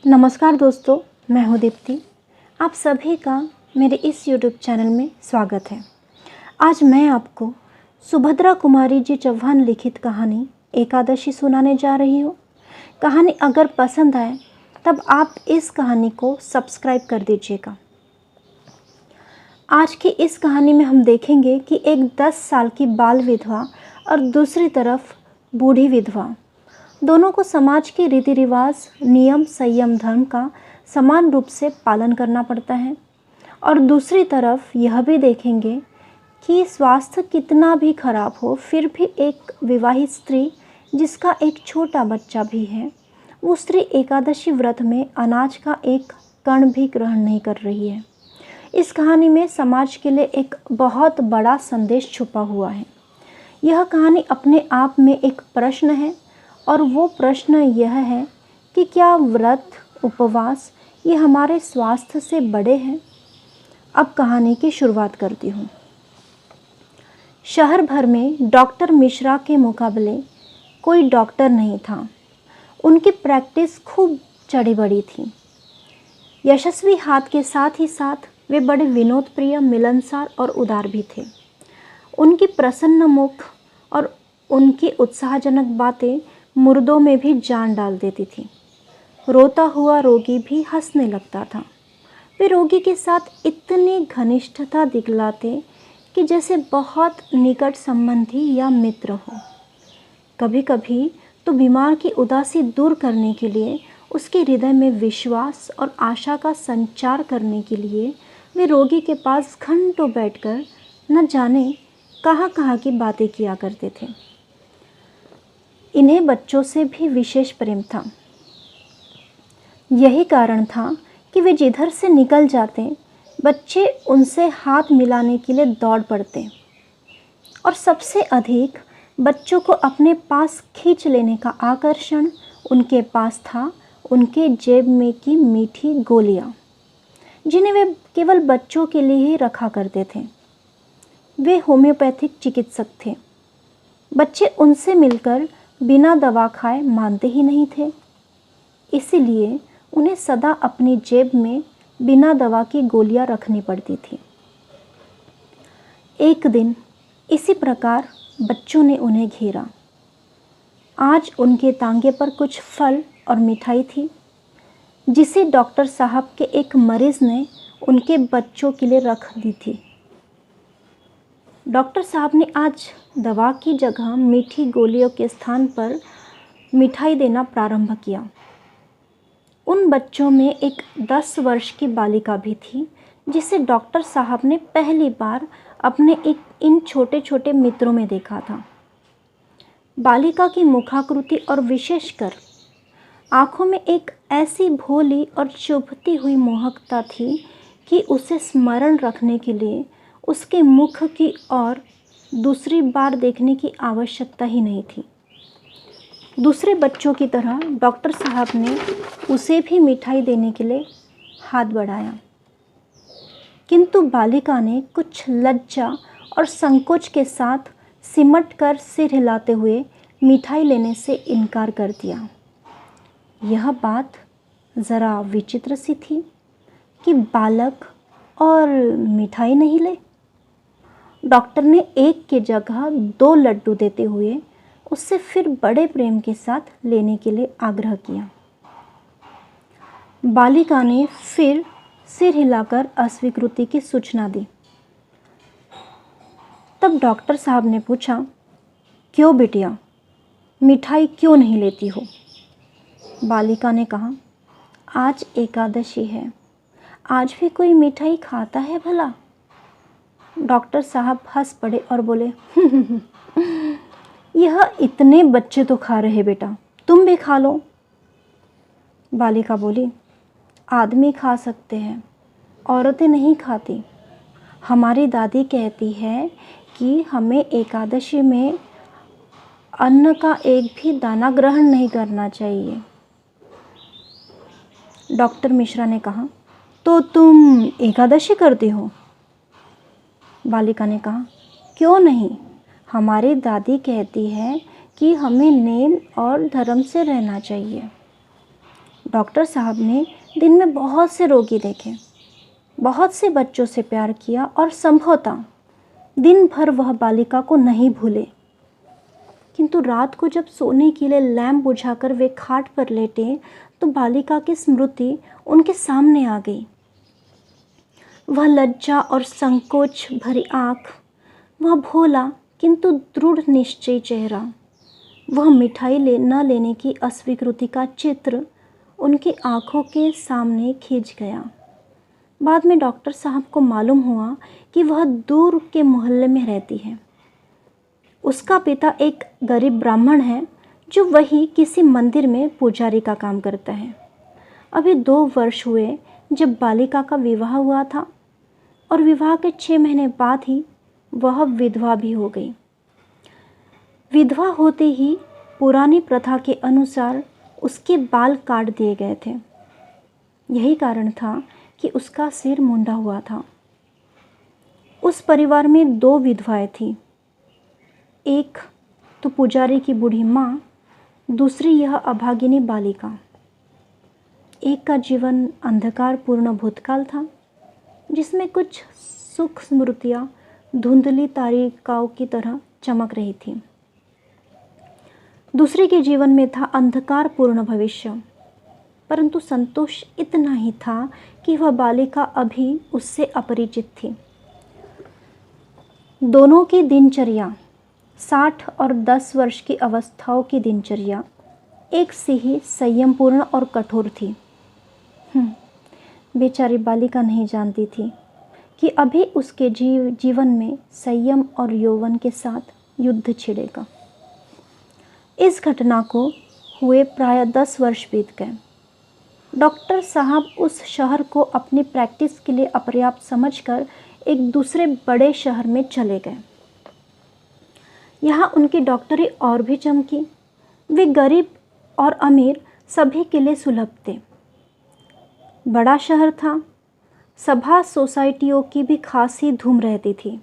नमस्कार दोस्तों, मैं हूँ दीप्ति। आप सभी का मेरे इस YouTube चैनल में स्वागत है। आज मैं आपको सुभद्रा कुमारी जी चौहान लिखित कहानी एकादशी सुनाने जा रही हूँ। कहानी अगर पसंद आए तब आप इस कहानी को सब्सक्राइब कर दीजिएगा। आज की इस कहानी में हम देखेंगे कि एक 10 साल की बाल विधवा और दूसरी तरफ बूढ़ी विधवा, दोनों को समाज के रीति रिवाज, नियम, संयम, धर्म का समान रूप से पालन करना पड़ता है। और दूसरी तरफ यह भी देखेंगे कि स्वास्थ्य कितना भी खराब हो, फिर भी एक विवाहित स्त्री जिसका एक छोटा बच्चा भी है, वो स्त्री एकादशी व्रत में अनाज का एक कण भी ग्रहण नहीं कर रही है। इस कहानी में समाज के लिए एक बहुत बड़ा संदेश छुपा हुआ है। यह कहानी अपने आप में एक प्रश्न है, और वो प्रश्न यह है कि क्या व्रत, उपवास ये हमारे स्वास्थ्य से बड़े हैं? अब कहानी की शुरुआत करती हूँ। शहर भर में डॉक्टर मिश्रा के मुकाबले कोई डॉक्टर नहीं था। उनकी प्रैक्टिस खूब चढ़ी बड़ी थी। यशस्वी हाथ के साथ ही साथ वे बड़े विनोद प्रिय, मिलनसार और उदार भी थे। उनकी प्रसन्न मुख और उनकी उत्साहजनक बातें मुर्दों में भी जान डाल देती थी। रोता हुआ रोगी भी हंसने लगता था। वे रोगी के साथ इतनी घनिष्ठता दिखलाते कि जैसे बहुत निकट संबंधी या मित्र हो। कभी कभी तो बीमार की उदासी दूर करने के लिए, उसके हृदय में विश्वास और आशा का संचार करने के लिए वे रोगी के पास घंटों बैठकर न जाने कहाँ कहाँ की बातें किया करते थे। इन्हें बच्चों से भी विशेष प्रेम था। यही कारण था कि वे जिधर से निकल जाते, बच्चे उनसे हाथ मिलाने के लिए दौड़ पड़ते। और सबसे अधिक बच्चों को अपने पास खींच लेने का आकर्षण उनके पास था उनके जेब में की मीठी गोलियां, जिन्हें वे केवल बच्चों के लिए ही रखा करते थे। वे होम्योपैथिक चिकित्सक थे। बच्चे उनसे मिलकर बिना दवा खाए मानते ही नहीं थे, इसीलिए उन्हें सदा अपनी जेब में बिना दवा की गोलियां रखनी पड़ती थी। एक दिन इसी प्रकार बच्चों ने उन्हें घेरा। आज उनके तांगे पर कुछ फल और मिठाई थी, जिसे डॉक्टर साहब के एक मरीज ने उनके बच्चों के लिए रख दी थी। डॉक्टर साहब ने आज दवा की जगह मीठी गोलियों के स्थान पर मिठाई देना प्रारंभ किया। उन बच्चों में एक 10 वर्ष की बालिका भी थी, जिसे डॉक्टर साहब ने पहली बार अपने इन छोटे छोटे मित्रों में देखा था। बालिका की मुखाकृति और विशेषकर आँखों में एक ऐसी भोली और चुभती हुई मोहकता थी कि उसे स्मरण रखने के लिए उसके मुख की ओर दूसरी बार देखने की आवश्यकता ही नहीं थी। दूसरे बच्चों की तरह डॉक्टर साहब ने उसे भी मिठाई देने के लिए हाथ बढ़ाया, किंतु बालिका ने कुछ लज्जा और संकोच के साथ सिमट कर सिर हिलाते हुए मिठाई लेने से इनकार कर दिया। यह बात ज़रा विचित्र सी थी कि बालक और मिठाई नहीं ले। डॉक्टर ने एक के जगह 2 लड्डू देते हुए उससे फिर बड़े प्रेम के साथ लेने के लिए आग्रह किया। बालिका ने फिर सिर हिलाकर अस्वीकृति की सूचना दी। तब डॉक्टर साहब ने पूछा, क्यों बिटिया, मिठाई क्यों नहीं लेती हो? बालिका ने कहा, आज एकादशी है, आज भी कोई मिठाई खाता है भला? डॉक्टर साहब हंस पड़े और बोले, यह इतने बच्चे तो खा रहे बेटा, तुम भी खा लो। बालिका बोली, आदमी खा सकते हैं, औरतें नहीं खाती। हमारी दादी कहती है कि हमें एकादशी में अन्न का एक भी दाना ग्रहण नहीं करना चाहिए। डॉक्टर मिश्रा ने कहा, तो तुम एकादशी करती हो? बालिका ने कहा, क्यों नहीं, हमारी दादी कहती है कि हमें नेम और धर्म से रहना चाहिए। डॉक्टर साहब ने दिन में बहुत से रोगी देखे, बहुत से बच्चों से प्यार किया और संभवतः दिन भर वह बालिका को नहीं भूले। किंतु रात को जब सोने के लिए लैंप बुझाकर वे खाट पर लेटे तो बालिका की स्मृति उनके सामने आ गई। वह लज्जा और संकोच भरी आँख, वह भोला किंतु दृढ़ निश्चयी चेहरा, वह मिठाई न लेने की अस्वीकृति का चित्र उनकी आँखों के सामने खिंच गया। बाद में डॉक्टर साहब को मालूम हुआ कि वह दूर के मोहल्ले में रहती है। उसका पिता एक गरीब ब्राह्मण है जो वही किसी मंदिर में पुजारी का काम करता है। अभी 2 वर्ष हुए जब बालिका का विवाह हुआ था और विवाह के 6 महीने बाद ही वह विधवा भी हो गई। विधवा होते ही पुरानी प्रथा के अनुसार उसके बाल काट दिए गए थे। यही कारण था कि उसका सिर मुंडा हुआ था। उस परिवार में 2 विधवाएं थीं। एक तो पुजारी की बूढ़ी माँ, दूसरी यह अभागिनी बालिका। एक का जीवन अंधकारपूर्ण भूतकाल था जिसमें कुछ सुख स्मृतियाँ धुंधली तारिकाओं की तरह चमक रही थी। दूसरे के जीवन में था अंधकारपूर्ण भविष्य, परंतु संतोष इतना ही था कि वह बालिका अभी उससे अपरिचित थी। दोनों की दिनचर्या 60 और 10 वर्ष की अवस्थाओं की दिनचर्या एक सी ही संयमपूर्ण और कठोर थी। बेचारी बालिका नहीं जानती थी कि अभी उसके जीवन में संयम और यौवन के साथ युद्ध छिड़ेगा। इस घटना को हुए प्राय 10 वर्ष बीत गए। डॉक्टर साहब उस शहर को अपनी प्रैक्टिस के लिए अपर्याप्त समझकर एक दूसरे बड़े शहर में चले गए। यहाँ उनकी डॉक्टरी और भी चमकी। वे गरीब और अमीर सभी के लिए सुलभ थे। बड़ा शहर था, सभा सोसाइटियों की भी खासी धूम रहती थी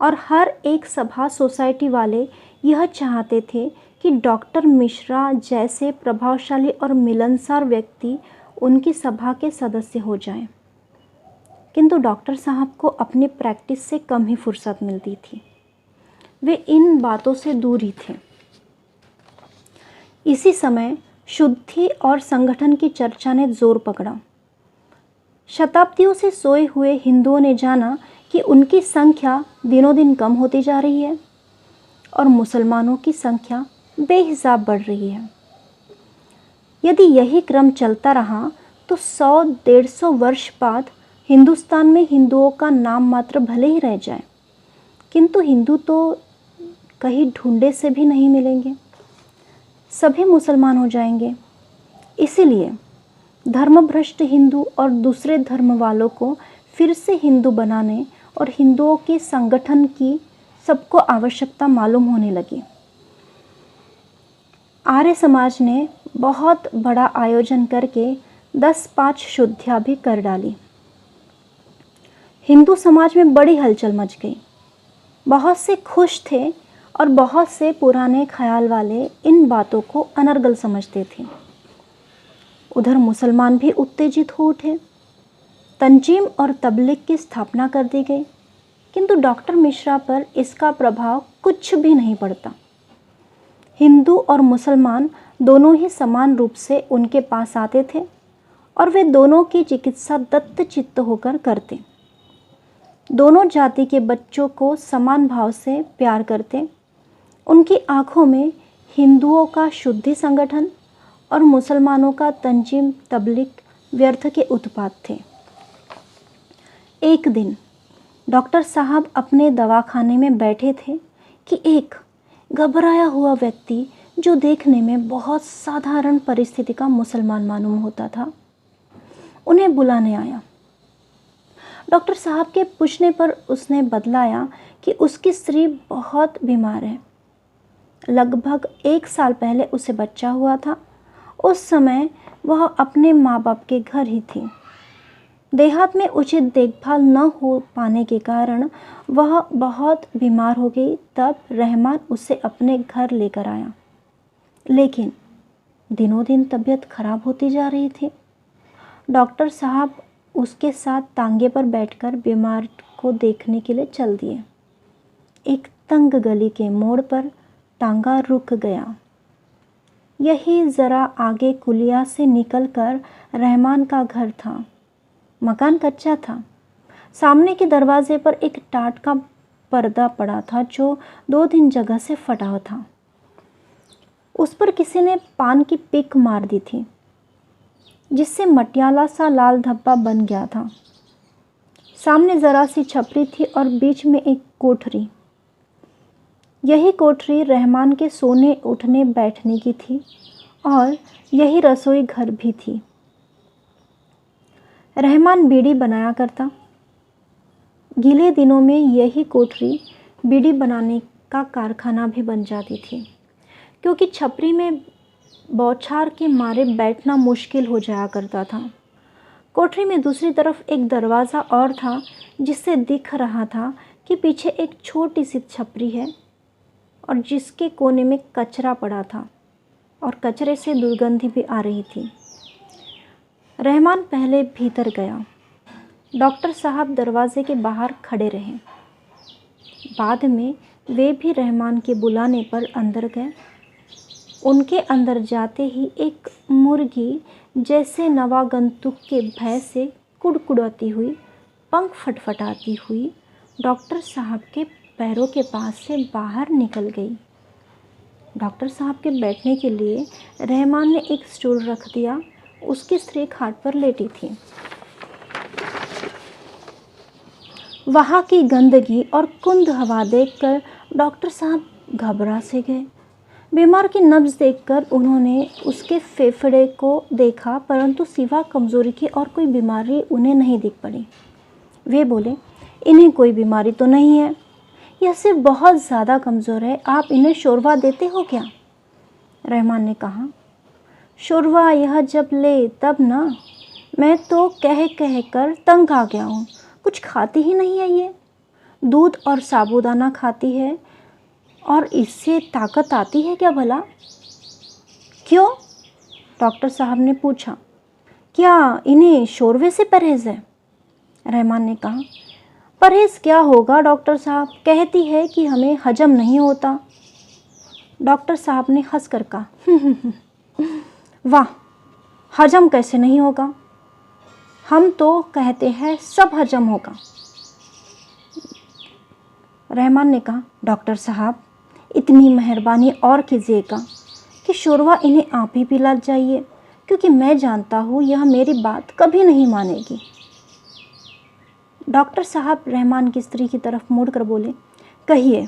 और हर एक सभा सोसाइटी वाले यह चाहते थे कि डॉक्टर मिश्रा जैसे प्रभावशाली और मिलनसार व्यक्ति उनकी सभा के सदस्य हो जाएं। किंतु डॉक्टर साहब को अपनी प्रैक्टिस से कम ही फुर्सत मिलती थी। वे इन बातों से दूर ही थे। इसी समय शुद्धि और संगठन की चर्चा ने जोर पकड़ा। शताब्दियों से सोए हुए हिंदुओं ने जाना कि उनकी संख्या दिनों दिन कम होती जा रही है और मुसलमानों की संख्या बेहिसाब बढ़ रही है। यदि यही क्रम चलता रहा तो 100-150 वर्ष बाद हिंदुस्तान में हिंदुओं का नाम मात्र भले ही रह जाए, किंतु हिंदू तो कहीं ढूंढे से भी नहीं मिलेंगे। सभी मुसलमान हो जाएंगे। इसीलिए धर्मभ्रष्ट हिंदू और दूसरे धर्म वालों को फिर से हिंदू बनाने और हिंदुओं के संगठन की सबको आवश्यकता मालूम होने लगी। आर्य समाज ने बहुत बड़ा आयोजन करके 10-5 शुद्धियाँ भी कर डाली। हिंदू समाज में बड़ी हलचल मच गई। बहुत से खुश थे और बहुत से पुराने ख्याल वाले इन बातों को अनर्गल समझते थे। उधर मुसलमान भी उत्तेजित हो उठे। तंजीम और तबलीग की स्थापना कर दी गई, किंतु डॉक्टर मिश्रा पर इसका प्रभाव कुछ भी नहीं पड़ता। हिंदू और मुसलमान दोनों ही समान रूप से उनके पास आते थे और वे दोनों की चिकित्सा दत्तचित्त होकर करते। दोनों जाति के बच्चों को समान भाव से प्यार करते। उनकी आंखों में हिंदुओं का शुद्धि संगठन और मुसलमानों का तंजीम तबलीग व्यर्थ के उत्पाद थे। एक दिन डॉक्टर साहब अपने दवाखाने में बैठे थे कि एक घबराया हुआ व्यक्ति, जो देखने में बहुत साधारण परिस्थिति का मुसलमान मालूम होता था, उन्हें बुलाने आया। डॉक्टर साहब के पूछने पर उसने बतलाया कि उसकी स्त्री बहुत बीमार है। लगभग 1 साल पहले उसे बच्चा हुआ था। उस समय वह अपने माँ बाप के घर ही थी। देहात में उचित देखभाल न हो पाने के कारण वह बहुत बीमार हो गई। तब रहमान उसे अपने घर लेकर आया, लेकिन दिनों दिन तबीयत खराब होती जा रही थी। डॉक्टर साहब उसके साथ तांगे पर बैठकर बीमार को देखने के लिए चल दिए। एक तंग गली के मोड़ पर तांगा रुक गया। यही ज़रा आगे कुलिया से निकलकर रहमान का घर था। मकान कच्चा था। सामने के दरवाजे पर एक टाट का पर्दा पड़ा था जो 2-3 जगह से फटा हुआ था। उस पर किसी ने पान की पिक मार दी थी, जिससे मटियाला सा लाल धब्बा बन गया था। सामने ज़रा सी छपरी थी और बीच में एक कोठरी। यही कोठरी रहमान के सोने उठने बैठने की थी और यही रसोई घर भी थी। रहमान बीड़ी बनाया करता। गीले दिनों में यही कोठरी बीड़ी बनाने का कारखाना भी बन जाती थी, क्योंकि छपरी में बौछार के मारे बैठना मुश्किल हो जाया करता था। कोठरी में दूसरी तरफ एक दरवाज़ा और था, जिससे दिख रहा था कि पीछे एक छोटी सी छपरी है और जिसके कोने में कचरा पड़ा था और कचरे से दुर्गंधी भी आ रही थी। रहमान पहले भीतर गया। डॉक्टर साहब दरवाजे के बाहर खड़े रहे। बाद में वे भी रहमान के बुलाने पर अंदर गए। उनके अंदर जाते ही एक मुर्गी जैसे नवागंतुक के भय से कुड़कुड़ाती हुई, पंख फटफटाती हुई डॉक्टर साहब के पैरों के पास से बाहर निकल गई। डॉक्टर साहब के बैठने के लिए रहमान ने एक स्टूल रख दिया। उसकी स्त्री खाट पर लेटी थी। वहाँ की गंदगी और कुंद हवा देखकर डॉक्टर साहब घबरा से गए। बीमार की नब्ज देखकर उन्होंने उसके फेफड़े को देखा, परंतु सिवा कमज़ोरी की और कोई बीमारी उन्हें नहीं दिख पड़ी। वे बोले, इन्हें कोई बीमारी तो नहीं है, यह सिर्फ बहुत ज़्यादा कमज़ोर है। आप इन्हें शोरबा देते हो क्या? रहमान ने कहा, शोरबा यह जब ले तब ना, मैं तो कह कह कर तंग आ गया हूँ। कुछ खाती ही नहीं है ये। दूध और साबूदाना खाती है और इससे ताकत आती है क्या भला? क्यों? डॉक्टर साहब ने पूछा। क्या इन्हें शोरबे से परहेज़ है? रहमान ने कहा, परहेज़ क्या होगा डॉक्टर साहब, कहती है कि हमें हजम नहीं होता। डॉक्टर साहब ने हंस कर कहा, वाह, हजम कैसे नहीं होगा? हम तो कहते हैं सब हजम होगा। रहमान ने कहा, डॉक्टर साहब इतनी मेहरबानी और कीजिएगा कि शोरबा इन्हें आप ही पिला जाइए, क्योंकि मैं जानता हूँ यह मेरी बात कभी नहीं मानेगी। डॉक्टर साहब रहमान की स्त्री की तरफ मुड़कर बोले, कहिए,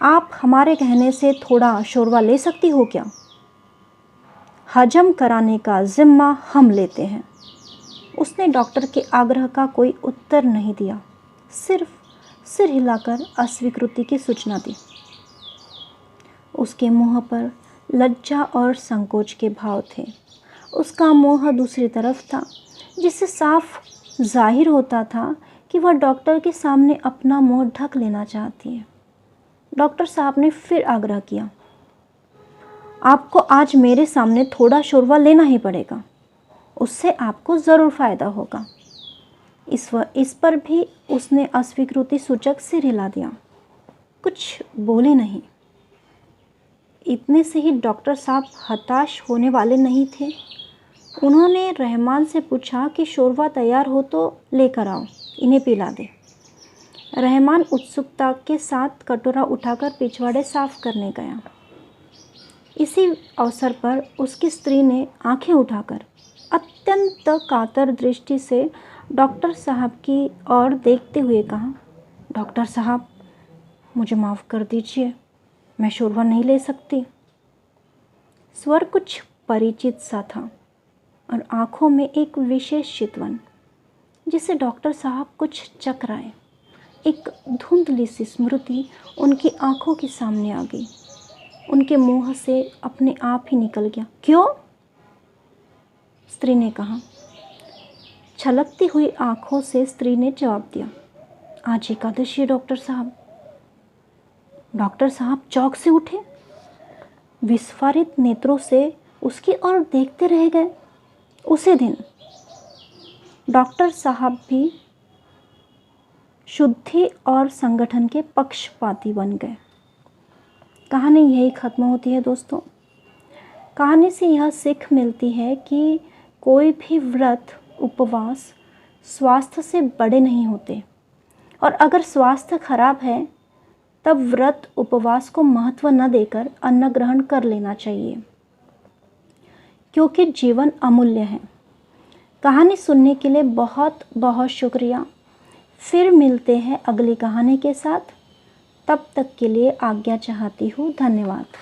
आप हमारे कहने से थोड़ा शोरबा ले सकती हो क्या? हजम कराने का जिम्मा हम लेते हैं। उसने डॉक्टर के आग्रह का कोई उत्तर नहीं दिया, सिर्फ सिर हिलाकर अस्वीकृति की सूचना दी। उसके मुंह पर लज्जा और संकोच के भाव थे। उसका मुंह दूसरी तरफ था, जिससे साफ जाहिर होता था कि वह डॉक्टर के सामने अपना मुंह ढक लेना चाहती है। डॉक्टर साहब ने फिर आग्रह किया, आपको आज मेरे सामने थोड़ा शोरबा लेना ही पड़ेगा, उससे आपको ज़रूर फ़ायदा होगा। इस पर भी उसने अस्वीकृति सूचक सिर हिला दिया, कुछ बोले नहीं। इतने से ही डॉक्टर साहब हताश होने वाले नहीं थे। उन्होंने रहमान से पूछा कि शोरबा तैयार हो तो लेकर आओ, इन्हें पिला दे। रहमान उत्सुकता के साथ कटोरा उठाकर पिछवाड़े साफ करने गया। इसी अवसर पर उसकी स्त्री ने आंखें उठाकर अत्यंत कातर दृष्टि से डॉक्टर साहब की ओर देखते हुए कहा, डॉक्टर साहब मुझे माफ़ कर दीजिए, मैं शोरबा नहीं ले सकती। स्वर कुछ परिचित सा था और आँखों में एक विशेष चितवन, जिसे डॉक्टर साहब कुछ चकराए। एक धुंधली सी स्मृति उनकी आँखों के सामने आ गई। उनके मुंह से अपने आप ही निकल गया, क्यों? स्त्री ने कहा। छलकती हुई आँखों से स्त्री ने जवाब दिया, आज एकादशी है डॉक्टर साहब। डॉक्टर साहब चौंक से उठे। विस्फारित नेत्रों से उसकी ओर देखते रह गए। उसी दिन डॉक्टर साहब भी शुद्धि और संगठन के पक्षपाती बन गए। कहानी यही ख़त्म होती है दोस्तों। कहानी से यह सीख मिलती है कि कोई भी व्रत उपवास स्वास्थ्य से बड़े नहीं होते, और अगर स्वास्थ्य खराब है तब व्रत उपवास को महत्व न देकर अन्न ग्रहण कर लेना चाहिए, क्योंकि जीवन अमूल्य है। कहानी सुनने के लिए बहुत बहुत शुक्रिया। फिर मिलते हैं अगली कहानी के साथ। तब तक के लिए आज्ञा चाहती हूँ। धन्यवाद।